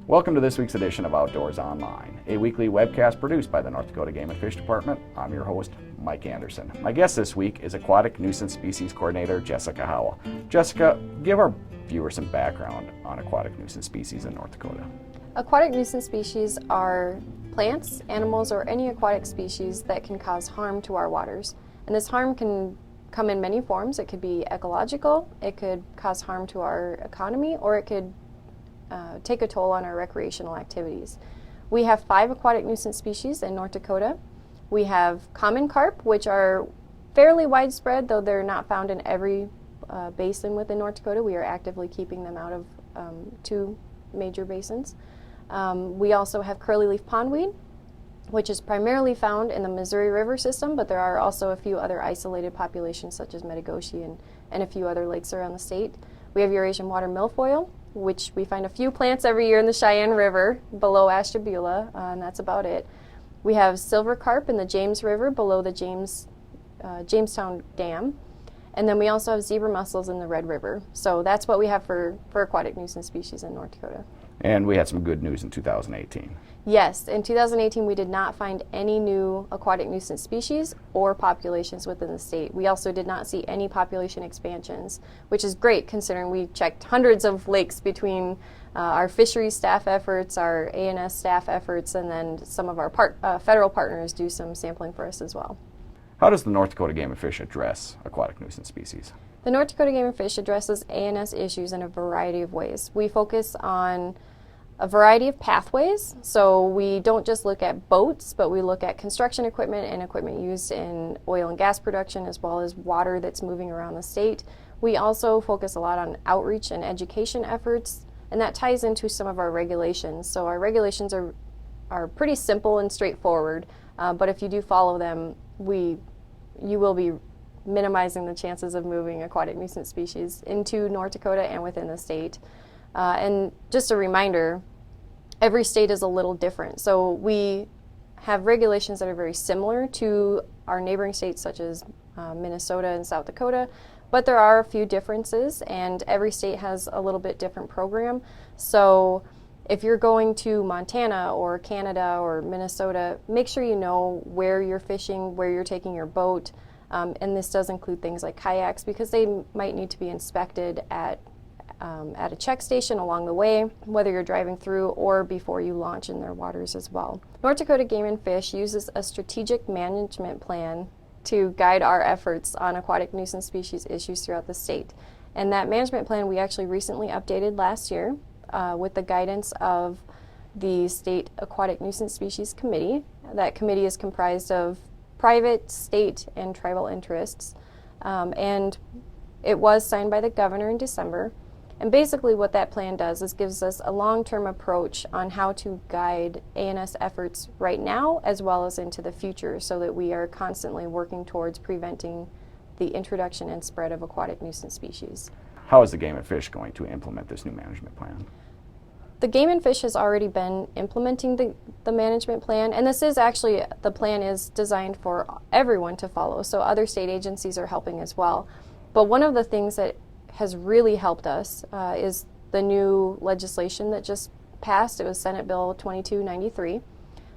Welcome to this week's edition of Outdoors Online, a weekly webcast produced by the North Dakota Game and Fish Department. I'm your host, Mike Anderson. My guest this week is Aquatic Nuisance Species Coordinator Jessica Howell. Jessica, give our viewers some background on aquatic nuisance species in North Dakota. Aquatic nuisance species are plants, animals, or any aquatic species that can cause harm to our waters. And this harm can come in many forms. It could be ecological, it could cause harm to our economy, or it could take a toll on our recreational activities. We have 5 aquatic nuisance species in North Dakota. We have common carp, which are fairly widespread, though they're not found in every basin within North Dakota. We are actively keeping them out of 2 major basins. We also have curly-leaf pondweed, which is primarily found in the Missouri River system, but there are also a few other isolated populations such as Metagoshi and a few other lakes around the state. We have Eurasian water milfoil, which we find a few plants every year in the Cheyenne River below Ashtabula, and that's about it. We have silver carp in the James River below the Jamestown Dam, and then we also have zebra mussels in the Red River. So that's what we have for aquatic nuisance species in North Dakota. And we had some good news in 2018. Yes, in 2018 we did not find any new aquatic nuisance species or populations within the state. We also did not see any population expansions, which is great considering we checked hundreds of lakes between our fisheries staff efforts, our ANS staff efforts, and then some of our federal partners do some sampling for us as well. How does the North Dakota Game and Fish address aquatic nuisance species? The North Dakota Game and Fish addresses ANS issues in a variety of ways. We focus on a variety of pathways, so we don't just look at boats, but we look at construction equipment and equipment used in oil and gas production, as well as water that's moving around the state. We also focus a lot on outreach and education efforts, and that ties into some of our regulations. So our regulations are pretty simple and straightforward, but if you do follow them, you will be minimizing the chances of moving aquatic nuisance species into North Dakota and within the state. And just a reminder, every state is a little different. So we have regulations that are very similar to our neighboring states such as Minnesota and South Dakota, but there are a few differences and every state has a little bit different program. So if you're going to Montana or Canada or Minnesota, make sure you know where you're fishing, where you're taking your boat, and this does include things like kayaks because they might need to be inspected at a check station along the way, whether you're driving through or before you launch in their waters as well. North Dakota Game and Fish uses a strategic management plan to guide our efforts on aquatic nuisance species issues throughout the state. And that management plan we actually recently updated last year with the guidance of the State Aquatic Nuisance Species Committee. That committee is comprised of private, state, and tribal interests. And it was signed by the governor in December. And basically what that plan does is gives us a long-term approach on how to guide ANS efforts right now as well as into the future so that we are constantly working towards preventing the introduction and spread of aquatic nuisance species. How is the Game and Fish going to implement this new management plan? The Game and Fish has already been implementing the management plan, and this is actually, the plan is designed for everyone to follow, so other state agencies are helping as well. But one of the things that has really helped us is the new legislation that just passed. It was Senate Bill 2293.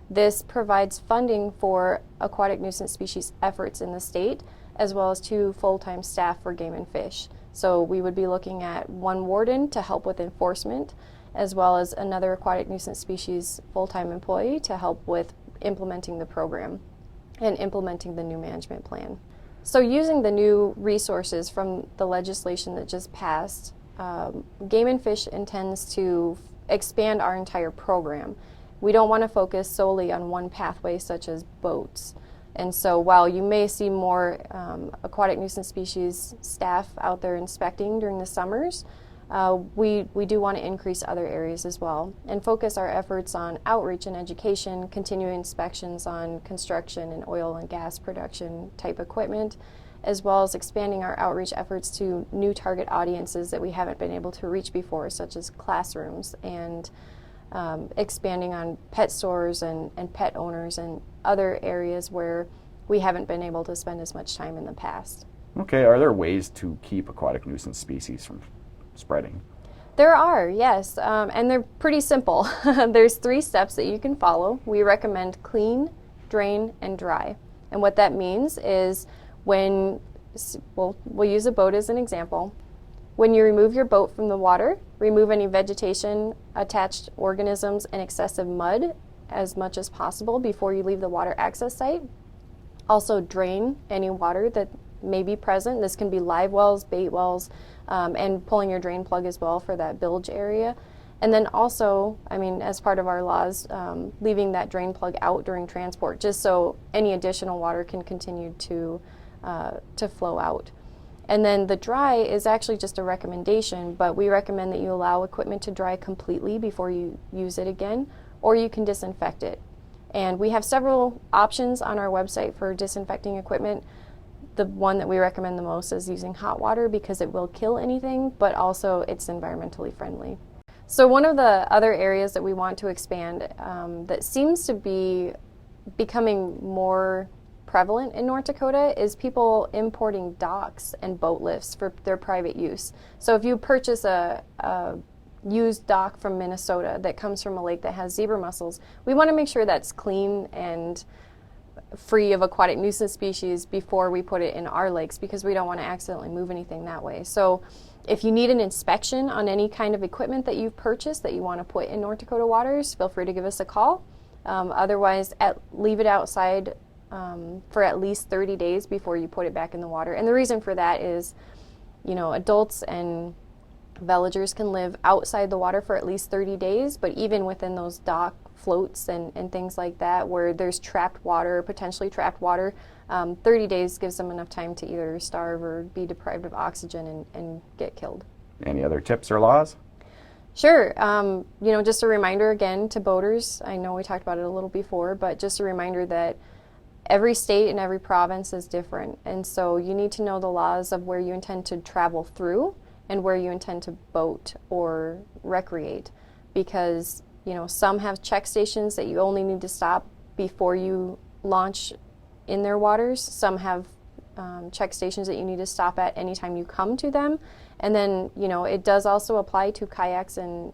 This provides funding for aquatic nuisance species efforts in the state, as well as 2 full-time staff for Game and Fish. So we would be looking at 1 warden to help with enforcement, as well as another aquatic nuisance species full-time employee to help with implementing the program and implementing the new management plan. So using the new resources from the legislation that just passed, Game and Fish intends to expand our entire program. We don't want to focus solely on one pathway such as boats. And so while you may see more aquatic nuisance species staff out there inspecting during the summers, we do want to increase other areas as well and focus our efforts on outreach and education, continuing inspections on construction and oil and gas production type equipment, as well as expanding our outreach efforts to new target audiences that we haven't been able to reach before, such as classrooms, and expanding on pet stores and pet owners and other areas where we haven't been able to spend as much time in the past. Okay, are there ways to keep aquatic nuisance species from spreading? There are, yes, and they're pretty simple. There's 3 steps that you can follow. We recommend clean, drain, and dry. And what that means is we'll use a boat as an example. When you remove your boat from the water, remove any vegetation, attached organisms, and excessive mud as much as possible before you leave the water access site. Also drain any water that may be present. This can be live wells, bait wells, and pulling your drain plug as well for that bilge area. And then also, as part of our laws, leaving that drain plug out during transport, just so any additional water can continue to flow out. And then the dry is actually just a recommendation, but we recommend that you allow equipment to dry completely before you use it again, or you can disinfect it. And we have several options on our website for disinfecting equipment. The one that we recommend the most is using hot water because it will kill anything, but also it's environmentally friendly. So one of the other areas that we want to expand that seems to be becoming more prevalent in North Dakota is people importing docks and boat lifts for their private use. So if you purchase a used dock from Minnesota that comes from a lake that has zebra mussels, we want to make sure that's clean and free of aquatic nuisance species before we put it in our lakes, because we don't want to accidentally move anything that way. So if you need an inspection on any kind of equipment that you've purchased that you want to put in North Dakota waters, feel free to give us a call. Otherwise, leave it outside for at least 30 days before you put it back in the water. And the reason for that is, adults and villagers can live outside the water for at least 30 days, but even within those dock floats and things like that where there's trapped water, potentially trapped water, 30 days gives them enough time to either starve or be deprived of oxygen and get killed. Any other tips or laws? Sure. Just a reminder again to boaters, I know we talked about it a little before, but just a reminder that every state and every province is different, and so you need to know the laws of where you intend to travel through and where you intend to boat or recreate, because some have check stations that you only need to stop before you launch in their waters. Some have check stations that you need to stop at anytime you come to them. And then, it does also apply to kayaks and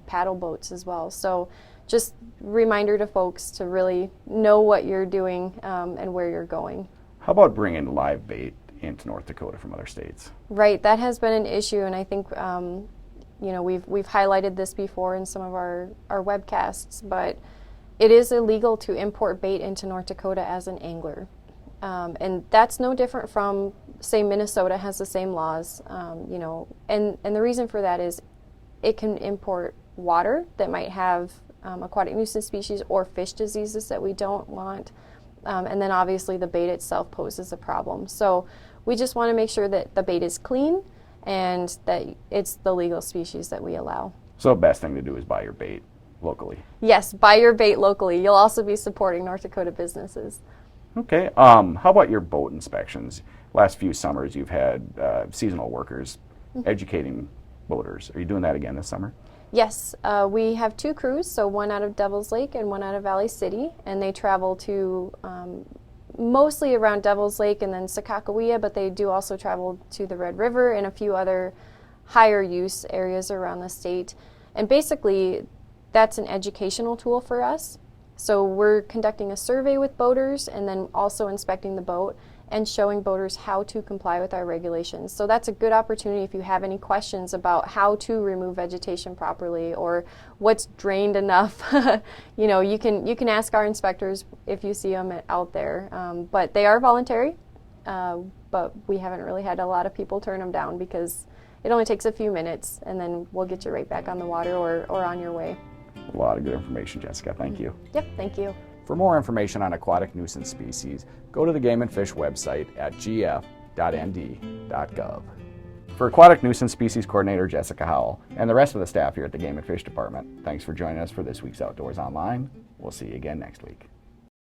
paddle boats as well. So just reminder to folks to really know what you're doing and where you're going. How about bringing live bait into North Dakota from other states? Right, that has been an issue, and I think we've highlighted this before in some of our webcasts, but it is illegal to import bait into North Dakota as an angler. And that's no different from, say, Minnesota has the same laws, and the reason for that is it can import water that might have aquatic nuisance species or fish diseases that we don't want, and then obviously the bait itself poses a problem. So we just want to make sure that the bait is clean and that it's the legal species that we allow. So the best thing to do is buy your bait locally. Yes, buy your bait locally. You'll also be supporting North Dakota businesses. Okay. How about your boat inspections? Last few summers you've had seasonal workers educating boaters. Are you doing that again this summer? Yes. We have 2 crews, so one out of Devil's Lake and one out of Valley City, and they travel to mostly around Devil's Lake and then Sakakawea, but they do also travel to the Red River and a few other higher use areas around the state. And basically, that's an educational tool for us. So we're conducting a survey with boaters and then also inspecting the boat and showing boaters how to comply with our regulations. So that's a good opportunity if you have any questions about how to remove vegetation properly or what's drained enough. You can ask our inspectors if you see them out there. But they are voluntary, but we haven't really had a lot of people turn them down because it only takes a few minutes and then we'll get you right back on the water or on your way. A lot of good information, Jessica. Thank you. Yep, thank you. For more information on aquatic nuisance species, go to the Game and Fish website at gf.nd.gov. For Aquatic Nuisance Species Coordinator Jessica Howell and the rest of the staff here at the Game and Fish Department, thanks for joining us for this week's Outdoors Online. We'll see you again next week.